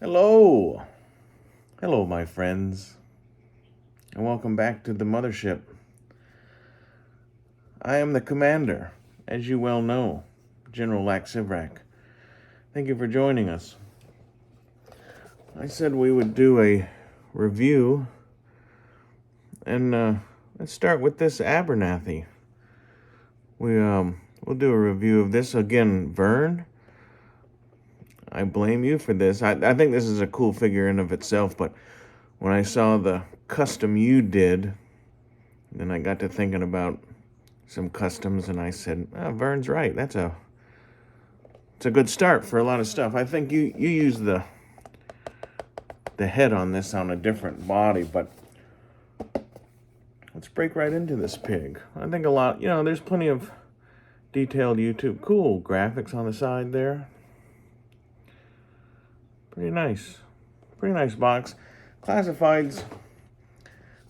Hello. Hello, my friends, and welcome back to the mothership. I am the commander, as you well know, General Laxivrak. Thank you for joining us. I said we would do a review, and let's start with this Abernathy. We'll do a review of this again, Vern. I blame you for this. I think this is a cool figure in of itself, but when I saw the custom you did, then I got to thinking about some customs, and I said, Vern's right. It's a good start for a lot of stuff. I think you use the head on this on a different body, but let's break right into this pig. I think a lot, there's plenty of detailed YouTube. Cool graphics on the side there. Pretty nice. Pretty nice box. Classifieds,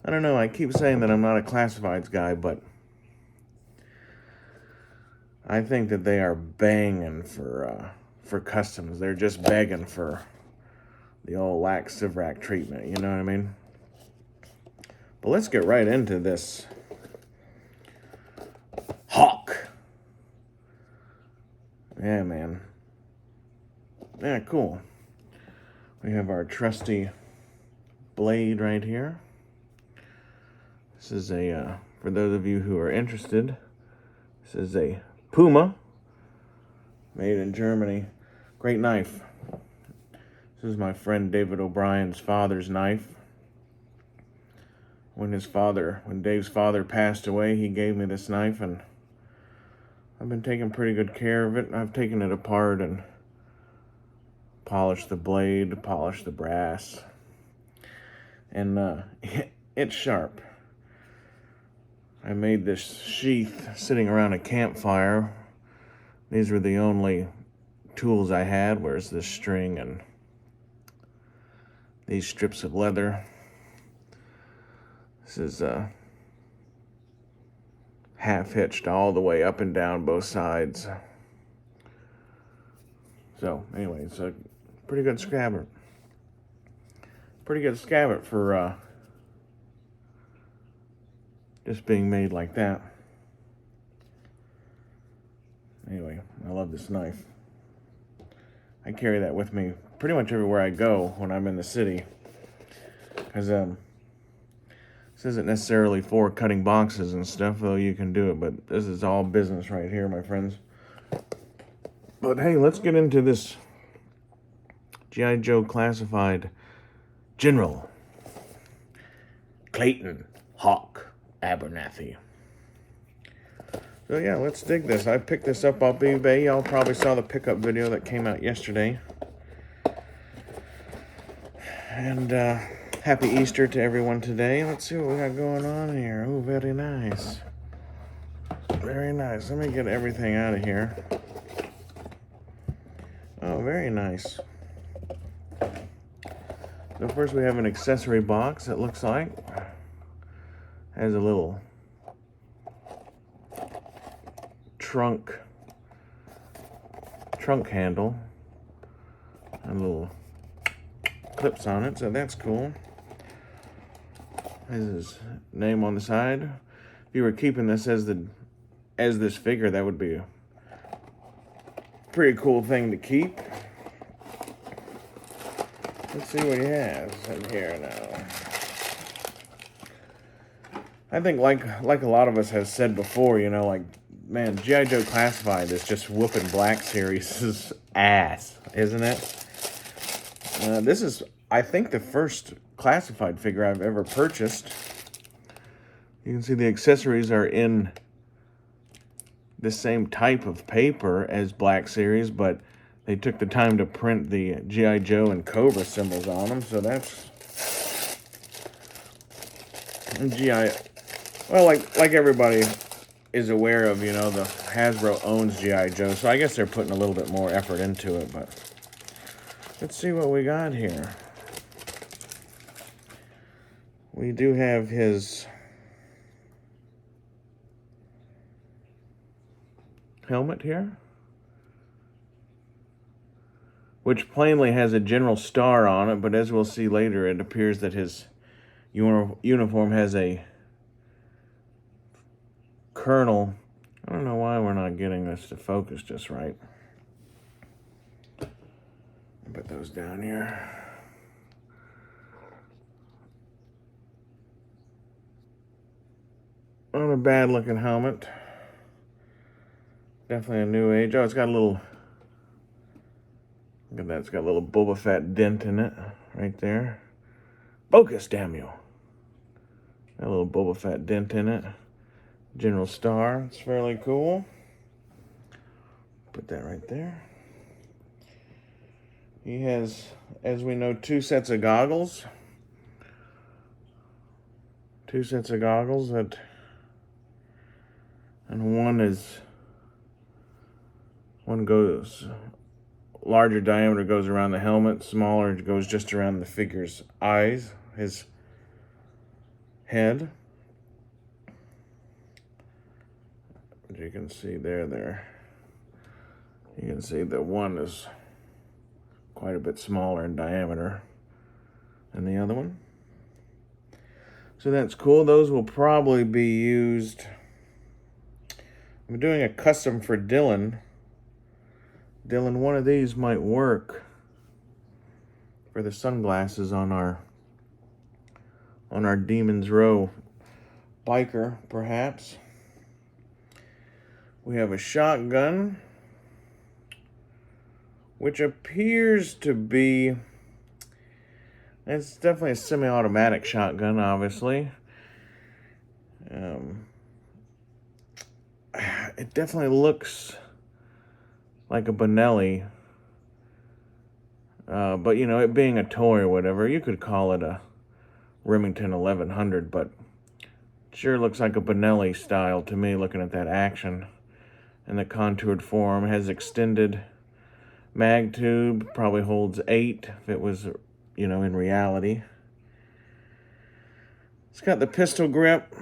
I don't know, I keep saying that I'm not a classifieds guy, but I think that they are banging for customs. They're just begging for the old Laxivrak treatment, you know what I mean? But let's get right into this Hawk. Yeah, man. Yeah, cool. We have our trusty blade right here. This is for those of you who are interested, this is a Puma, made in Germany. Great knife. This is my friend David O'Brien's father's knife. When Dave's father passed away, he gave me this knife, and I've been taking pretty good care of it. I've taken it apart and polished the blade, polished the brass, and it's sharp. I made this sheath sitting around a campfire. These were the only tools I had, whereas this string and these strips of leather. This is half hitched all the way up and down both sides. So anyway, it's a pretty good scabbard. Pretty good scabbard for just being made like that. Anyway, I love this knife. I carry that with me pretty much everywhere I go when I'm in the city, because this isn't necessarily for cutting boxes and stuff, though you can do it, but this is all business right here, my friends. But hey, let's get into this G.I. Joe Classified General Clayton Hawk Abernathy. So yeah, let's dig this. I picked this up off eBay. Y'all probably saw the pickup video that came out yesterday. And happy Easter to everyone today. Let's see what we got going on here. Oh, very nice. Very nice. Let me get everything out of here. Oh, very nice. So first we have an accessory box, it looks like. Has a little trunk handle and little clips on it, so that's cool. Has his name on the side. If you were keeping this as this figure, that would be a pretty cool thing to keep. Let's see what he has in here now. I think like a lot of us have said before, man, G.I. Joe Classified is just whooping Black Series' ass, isn't it? This is, I think, the first Classified figure I've ever purchased. You can see the accessories are in the same type of paper as Black Series, but they took the time to print the G.I. Joe and Cobra symbols on them, so that's G.I. Well, like everybody is aware of, the Hasbro owns G.I. Joe, so I guess they're putting a little bit more effort into it, but let's see what we got here. We do have his helmet here. which plainly has a General Star on it, but as we'll see later, it appears that his uniform has a Colonel. I don't know why we're not getting this to focus just right. Put those down here. Not a bad looking helmet. Definitely a new age. Oh, it's got a little, look at that, it's got a little Boba Fett dent in it right there. Focus, damn you. Got a little Boba Fett dent in it. General Star, it's fairly cool. Put that right there. He has, as we know, 2 sets of goggles. 2 sets of goggles that, and one goes, larger diameter goes around the helmet, smaller goes just around the figure's eyes, his head. As you can see there. You can see that one is quite a bit smaller in diameter than the other one. So that's cool. Those will probably be used. I'm doing a custom for Dylan. Dylan, one of these might work for the sunglasses on our Demon's Row biker, perhaps. We have a shotgun, which appears to be, it's definitely a semi-automatic shotgun, obviously. It definitely looks like a Benelli, but you know, it being a toy or whatever, you could call it a Remington 1100, but it sure looks like a Benelli style to me, looking at that action and the contoured form. It has extended mag tube, probably holds 8 if it was, you know, in reality. It's got the pistol grip.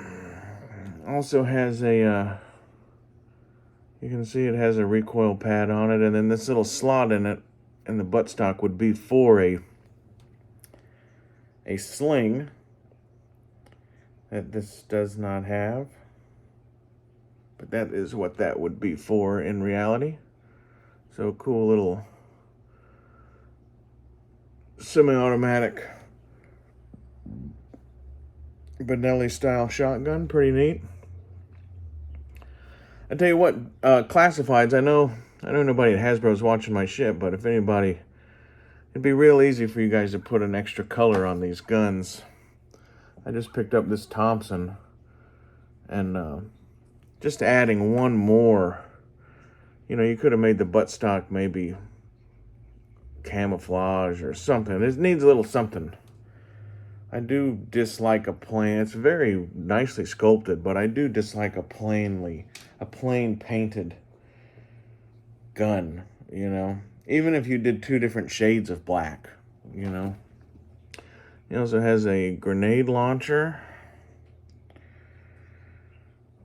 Also has a, you can see it has a recoil pad on it, and then this little slot in it, and the buttstock would be for a sling that this does not have. But that is what that would be for in reality. So cool little semi-automatic Benelli style shotgun, pretty neat. I tell you what, classifieds, I know nobody at Hasbro's watching my shit, but if anybody, it'd be real easy for you guys to put an extra color on these guns. I just picked up this Thompson, and just adding one more, you know, you could have made the buttstock maybe camouflage or something. It needs a little something. I do dislike a plain, it's very nicely sculpted, but I do dislike a plain painted gun, you know. Even if you did 2 different shades of black, you know. It also has a grenade launcher.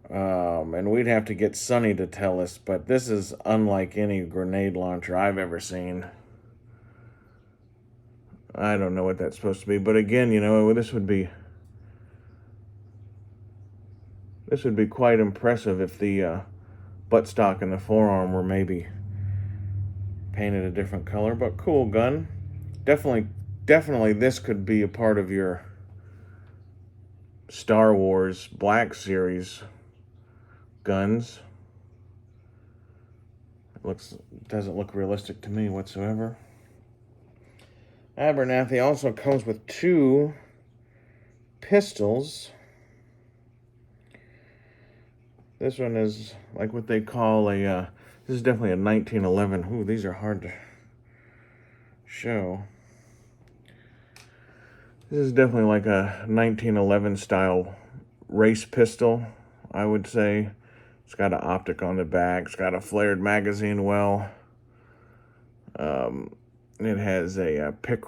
And we'd have to get Sonny to tell us, but this is unlike any grenade launcher I've ever seen. I don't know what that's supposed to be, but again, you know, this would be quite impressive if the buttstock and the forearm were maybe painted a different color. But cool gun. Definitely this could be a part of your Star Wars Black Series guns. Doesn't look realistic to me whatsoever. Abernathy also comes with 2 pistols. This one is like what they call a, this is definitely a 1911. Ooh, these are hard to show. This is definitely like a 1911 style race pistol, I would say. It's got an optic on the back. It's got a flared magazine well. It has a pick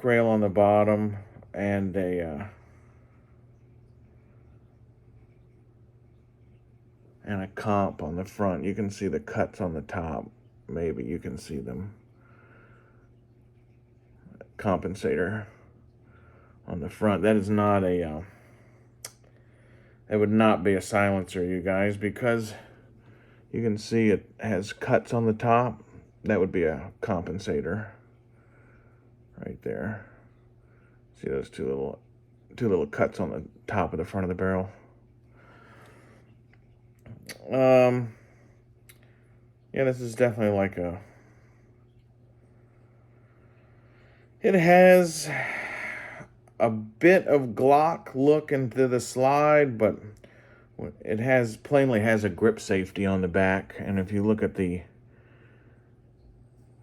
rail on the bottom and a comp on the front. You can see the cuts on the top maybe you can see them. Compensator on the front. That is not a, that would not be a silencer, you guys, because you can see it has cuts on the top. That would be a compensator right there. See those two little cuts on the top of the front of the barrel. Yeah, this is definitely like a, it has a bit of Glock look into the slide, but it plainly has a grip safety on the back. And if you look at the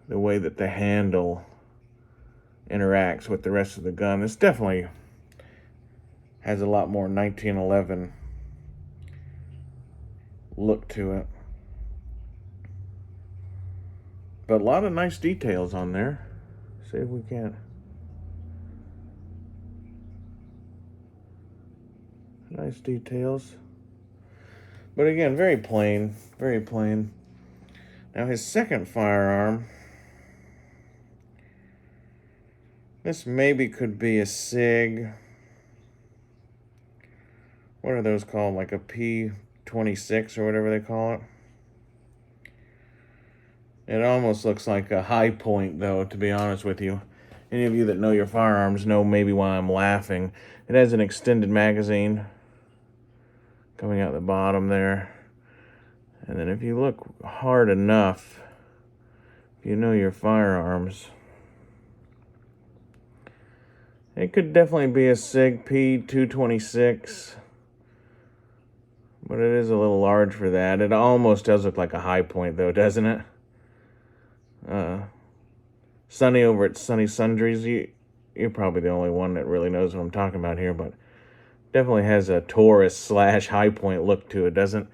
way that the handle interacts with the rest of the gun, this definitely has a lot more 1911 look to it. But a lot of nice details on there. See if we can. Nice details. But again, very plain, very plain. Now his second firearm, this maybe could be a SIG. What are those called? Like a P26 or whatever they call it. It almost looks like a High Point, though, to be honest with you. Any of you that know your firearms know maybe why I'm laughing. It has an extended magazine coming out the bottom there. And then if you look hard enough, if you know your firearms, it could definitely be a SIG P226. But it is a little large for that. It almost does look like a High Point, though, doesn't it? Sonny over at Sonny Sundries, you're probably the only one that really knows what I'm talking about here, but definitely has a Taurus / High Point look to it, doesn't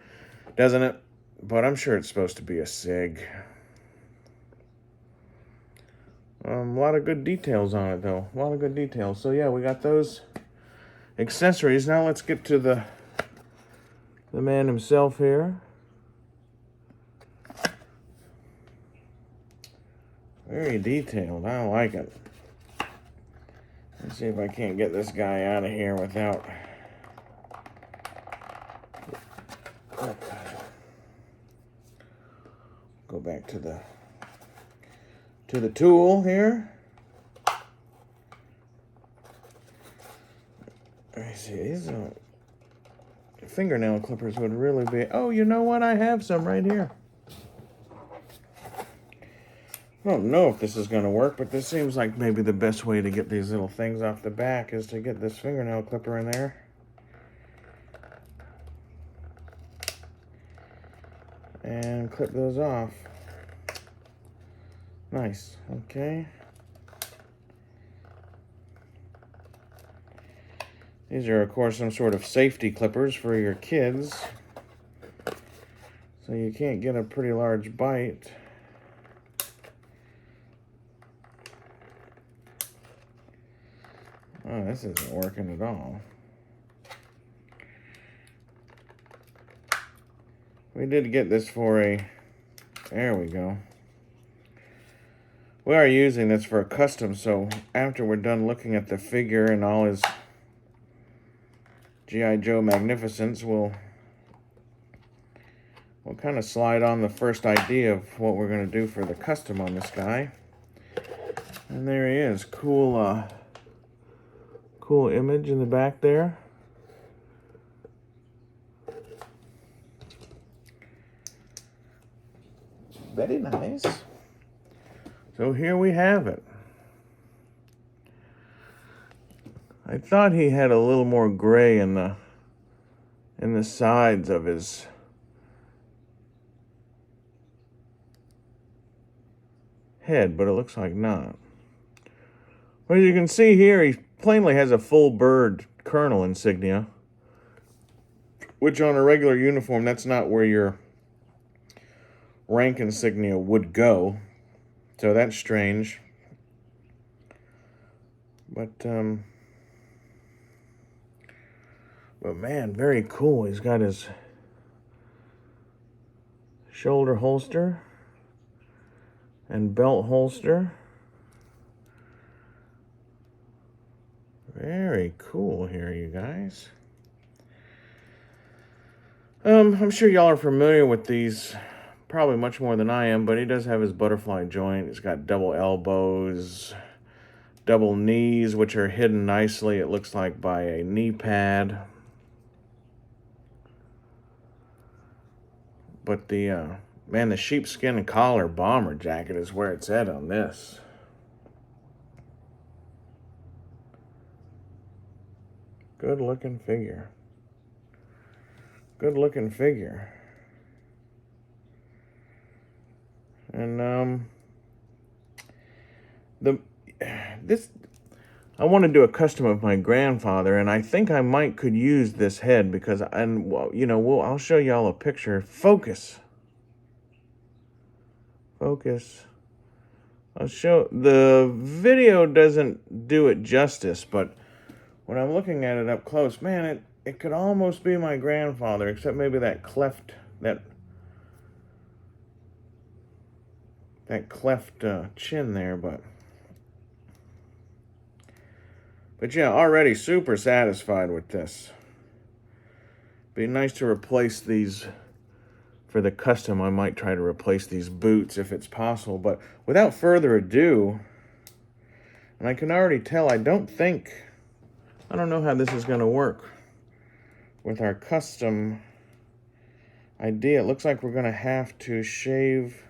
it? But I'm sure it's supposed to be a SIG. A lot of good details on it, though. A lot of good details. So yeah, we got those accessories. Now let's get to the man himself here. Very detailed. I like it. Let's see if I can't get this guy out of here without... Go back to the tool here. Let me see. These fingernail clippers would really be... Oh, you know what? I have some right here. I don't know if this is going to work, but this seems like maybe the best way to get these little things off the back is to get this fingernail clipper in there. And clip those off. Nice. Okay. These are, of course, some sort of safety clippers for your kids. So you can't get a pretty large bite. Oh, this isn't working at all. We did get this for a... There we go. We are using this for a custom, so after we're done looking at the figure and all his G.I. Joe magnificence, we'll kind of slide on the first idea of what we're going to do for the custom on this guy. And there he is. Cool, cool image in the back there. Very nice. So here we have it. I thought he had a little more gray in the sides of his head, but it looks like not. But as you can see here, he plainly has a full bird colonel insignia, which on a regular uniform, that's not where your rank insignia would go. So that's strange. But man, very cool. He's got his shoulder holster. and belt holster. Very cool here, you guys. I'm sure y'all are familiar with these, probably much more than I am, but he does have his butterfly joint. He's got double elbows, double knees, which are hidden nicely, it looks like, by a knee pad. But the, man, the sheepskin collar bomber jacket is where it's at on this. Good looking figure. Good looking figure. And I want to do a custom of my grandfather, and I think I could use this head because, and well, you know, I'll show y'all a picture. Focus. I'll show, the video doesn't do it justice, but when I'm looking at it up close, man, it could almost be my grandfather, except maybe that cleft chin there, but yeah, already super satisfied with this. Be nice to replace these. For the custom, I might try to replace these boots if it's possible. But without further ado, and I can already tell, I don't know how this is going to work with our custom idea. It looks like we're going to have to shave.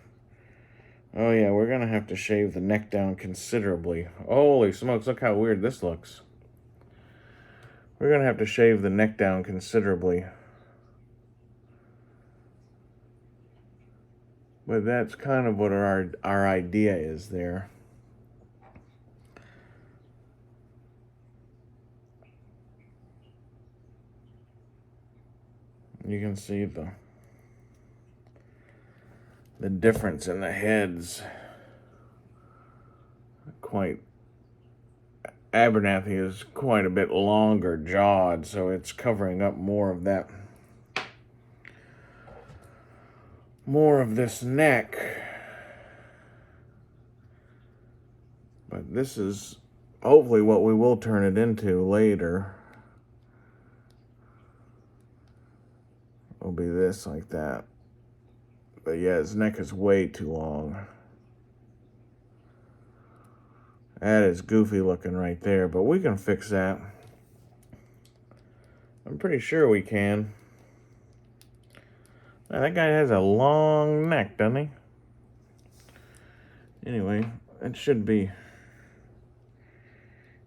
Oh yeah, we're going to have to shave the neck down considerably. Holy smokes, look how weird this looks. We're going to have to shave the neck down considerably. But that's kind of what our idea is there. You can see the difference in the heads. Abernathy is quite a bit longer jawed, so it's covering up more of this neck. But this is hopefully what we will turn it into later. It'll be this, like that. But yeah, his neck is way too long. That is goofy looking right there, but we can fix that. I'm pretty sure we can. Now, that guy has a long neck, doesn't he? Anyway, it should be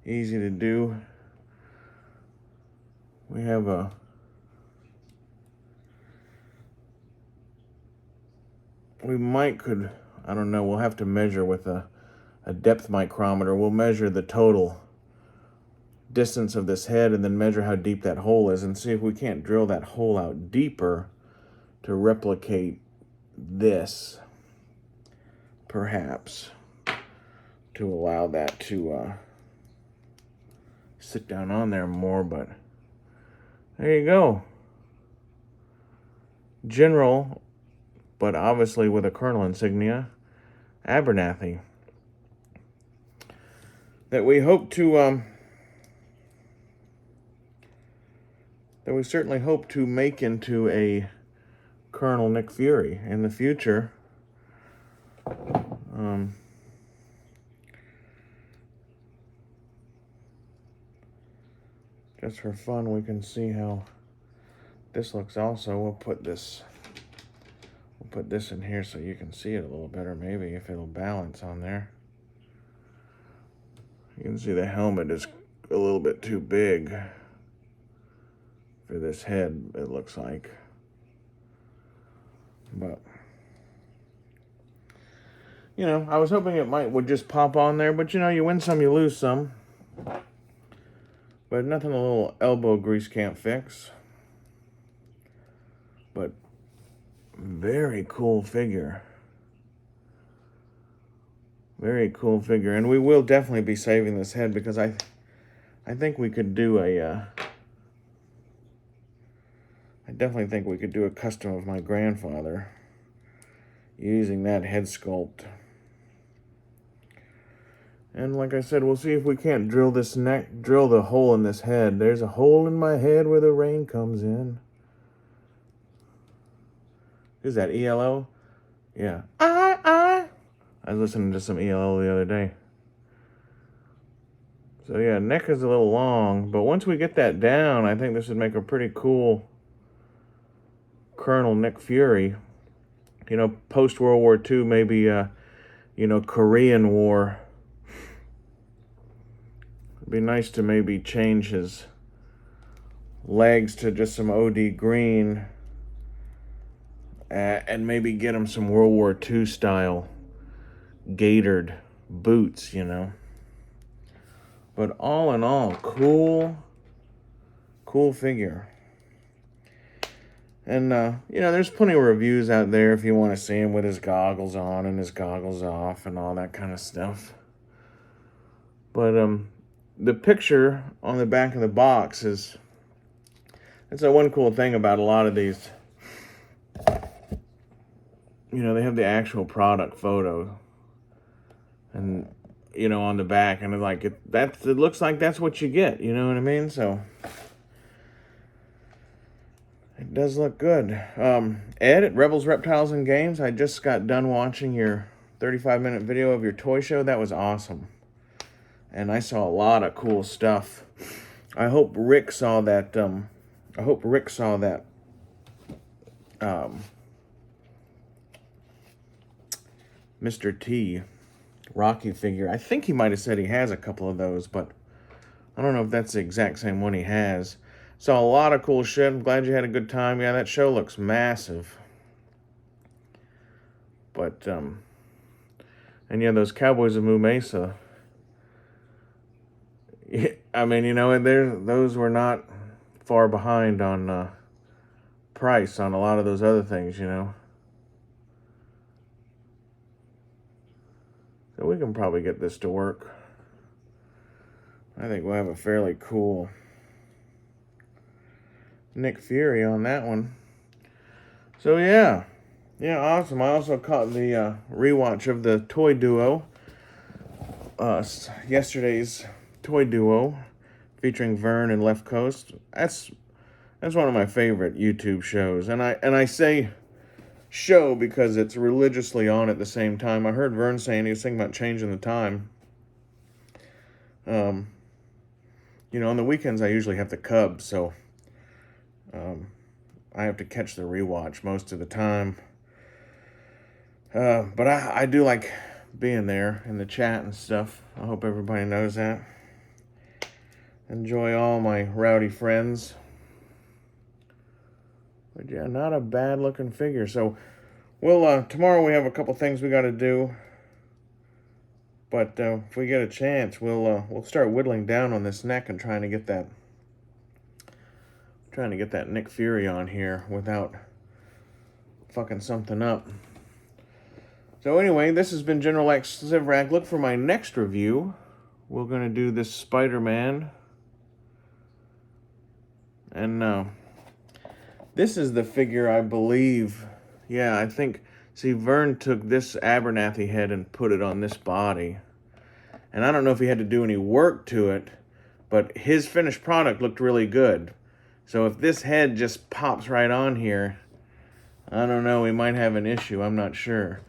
easy to do. We have I don't know, we'll have to measure with a depth micrometer. We'll measure the total distance of this head and then measure how deep that hole is and see if we can't drill that hole out deeper to replicate this, perhaps, to allow that to sit down on there more. But there you go. General, but obviously with a colonel insignia, Abernathy. That we hope to, that we certainly hope to make into a Colonel Nick Fury in the future. Just for fun, we can see how this looks also. We'll put this in here so you can see it a little better, maybe, if it'll balance on there. You can see the helmet is a little bit too big for this head, it looks like. But, you know, I was hoping it would just pop on there, but you know, you win some, you lose some. But nothing a little elbow grease can't fix. But very cool figure. Very cool figure. And we will definitely be saving this head because I think we could do I definitely think we could do a custom of my grandfather using that head sculpt. And like I said, we'll see if we can't drill the hole in this head. There's a hole in my head where the rain comes in. Who's that, ELO? Yeah. I was listening to some ELO the other day. So yeah, neck is a little long, but once we get that down, I think this would make a pretty cool Colonel Nick Fury. You know, post-World War II, maybe, Korean War. It'd be nice to maybe change his legs to just some OD green and maybe get him some World War II style gaitered boots, you know. But all in all, cool figure. And, there's plenty of reviews out there if you want to see him with his goggles on and his goggles off and all that kind of stuff. But, the picture on the back of the box that's the one cool thing about a lot of these. You know, they have the actual product photo. And, on the back. And it looks like that's what you get. You know what I mean? So it does look good. Ed at Rebels, Reptiles, and Games, I just got done watching your 35-minute video of your toy show. That was awesome. And I saw a lot of cool stuff. I hope Rick saw that. Mr. T Rocky figure. I think he might have said he has a couple of those, but I don't know if that's the exact same one he has. Saw a lot of cool shit. I'm glad you had a good time. Yeah, that show looks massive. But, and yeah, those Cowboys of Moo Mesa. I mean, those were not far behind on price on a lot of those other things, So we can probably get this to work. I think we'll have a fairly cool Nick Fury on that one. So yeah, awesome. I also caught the rewatch of the Toy Duo. Yesterday's Toy Duo featuring Vern and Left Coast. That's one of my favorite YouTube shows, and I say show because it's religiously on at the same time. I heard Vern saying he was thinking about changing the time. On the weekends I usually have the Cubs, so I have to catch the rewatch most of the time. But I do like being there in the chat and stuff. I hope everybody knows that. Enjoy all my rowdy friends. But yeah, not a bad looking figure. So we'll tomorrow we have a couple things we got to do. But if we get a chance, we'll start whittling down on this neck and trying to get that Nick Fury on here without fucking something up. So anyway, this has been General X Zivrak. Look for my next review. We're going to do this Spider-Man. And this is the figure, I believe. Yeah, I think... See, Vern took this Abernathy head and put it on this body. And I don't know if he had to do any work to it, but his finished product looked really good. So if this head just pops right on here, I don't know, we might have an issue. I'm not sure.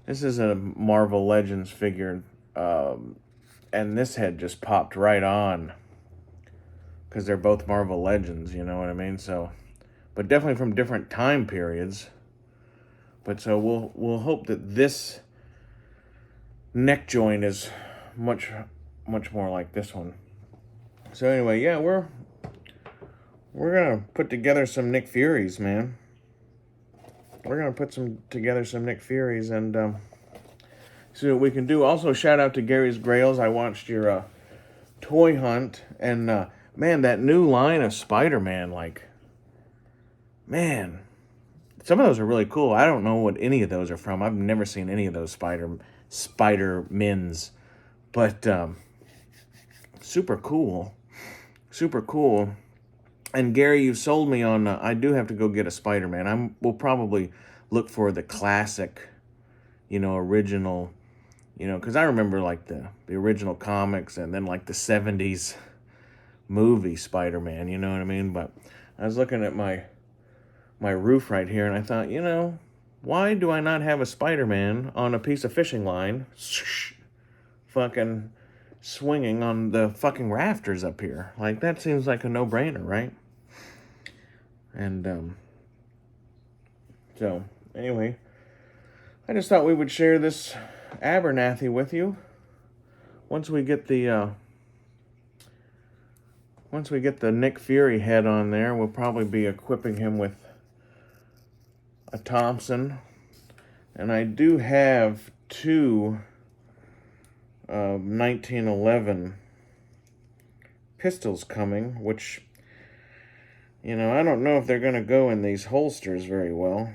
This is a Marvel Legends figure, and this head just popped right on. Because they're both Marvel Legends, you know what I mean? So, but definitely from different time periods. But so we'll hope that this neck joint is much more like this one. So anyway, yeah, we're gonna put together some Nick Furies, man. We're gonna put together some Nick Furies and see what we can do. Also, shout out to Gary's Grails. I watched your toy hunt, and man, that new line of Spider-Man, man. Some of those are really cool. I don't know what any of those are from. I've never seen any of those Spider-Mins. But super cool. Super cool. And Gary, you sold me on... I do have to go get a Spider-Man. We'll probably look for the classic, original You know, because I remember like the original comics and then like the 70s movie Spider-Man, you know what I mean? But I was looking at my roof right here and I thought, you know, why do I not have a Spider-Man on a piece of fishing line fucking swinging on the fucking rafters up here? Like, that seems like a no-brainer, right? And, so, anyway, I just thought we would share this Abernathy with you. Once we get the Nick Fury head on there, we'll probably be equipping him with a Thompson. And I do have two 1911 pistols coming, which, you know, I don't know if they're going to go in these holsters very well.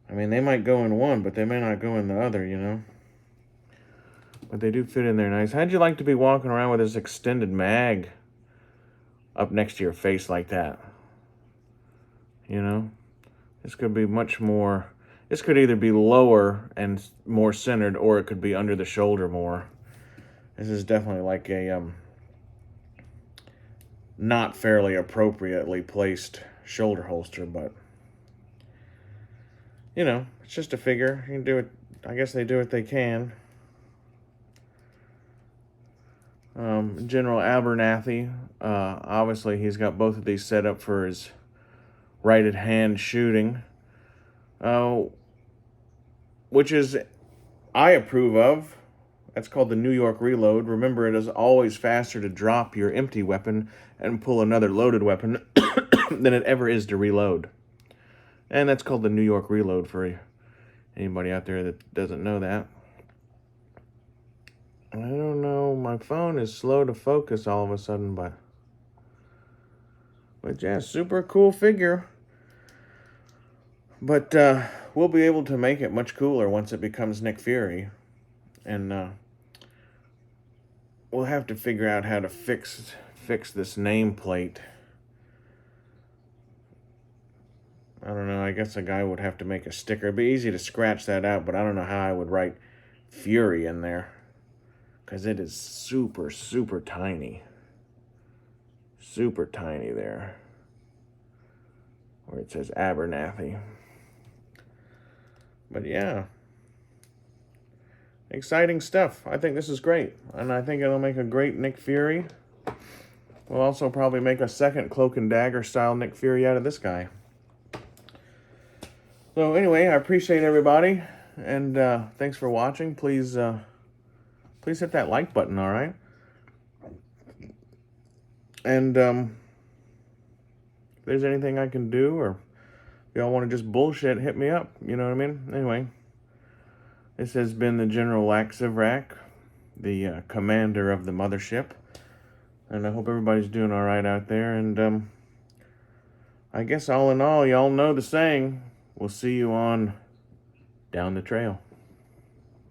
I mean, they might go in one, but they may not go in the other, you know. But they do fit in there nice. How'd you like to be walking around with this extended mag up next to your face like that? You know? This could be much more... This could either be lower and more centered, or it could be under the shoulder more. This is definitely like a not fairly appropriately placed shoulder holster, but you know, it's just a figure. You can do it. I guess they do what they can. General Abernathy, obviously he's got both of these set up for his righted hand shooting, which is I approve of. That's called the New York Reload. Remember, it is always faster to drop your empty weapon and pull another loaded weapon than it ever is to reload. And that's called the New York Reload for anybody out there that doesn't know that. I don't know, my phone is slow to focus all of a sudden, but yeah, super cool figure. But we'll be able to make it much cooler once it becomes Nick Fury. And we'll have to figure out how to fix this nameplate. I don't know, I guess a guy would have to make a sticker. It'd be easy to scratch that out, but I don't know how I would write Fury in there. Because it is super, super tiny. Super tiny there. Where it says Abernathy. But yeah. Exciting stuff. I think this is great. And I think it'll make a great Nick Fury. We'll also probably make a second Cloak and Dagger style Nick Fury out of this guy. So anyway, I appreciate everybody. And thanks for watching. Please hit that like button, all right? And if there's anything I can do, or if y'all want to just bullshit, hit me up. You know what I mean? Anyway, this has been the General Laxivrak, the commander of the mothership. And I hope everybody's doing all right out there. And I guess all in all, y'all know the saying. We'll see you on down the trail.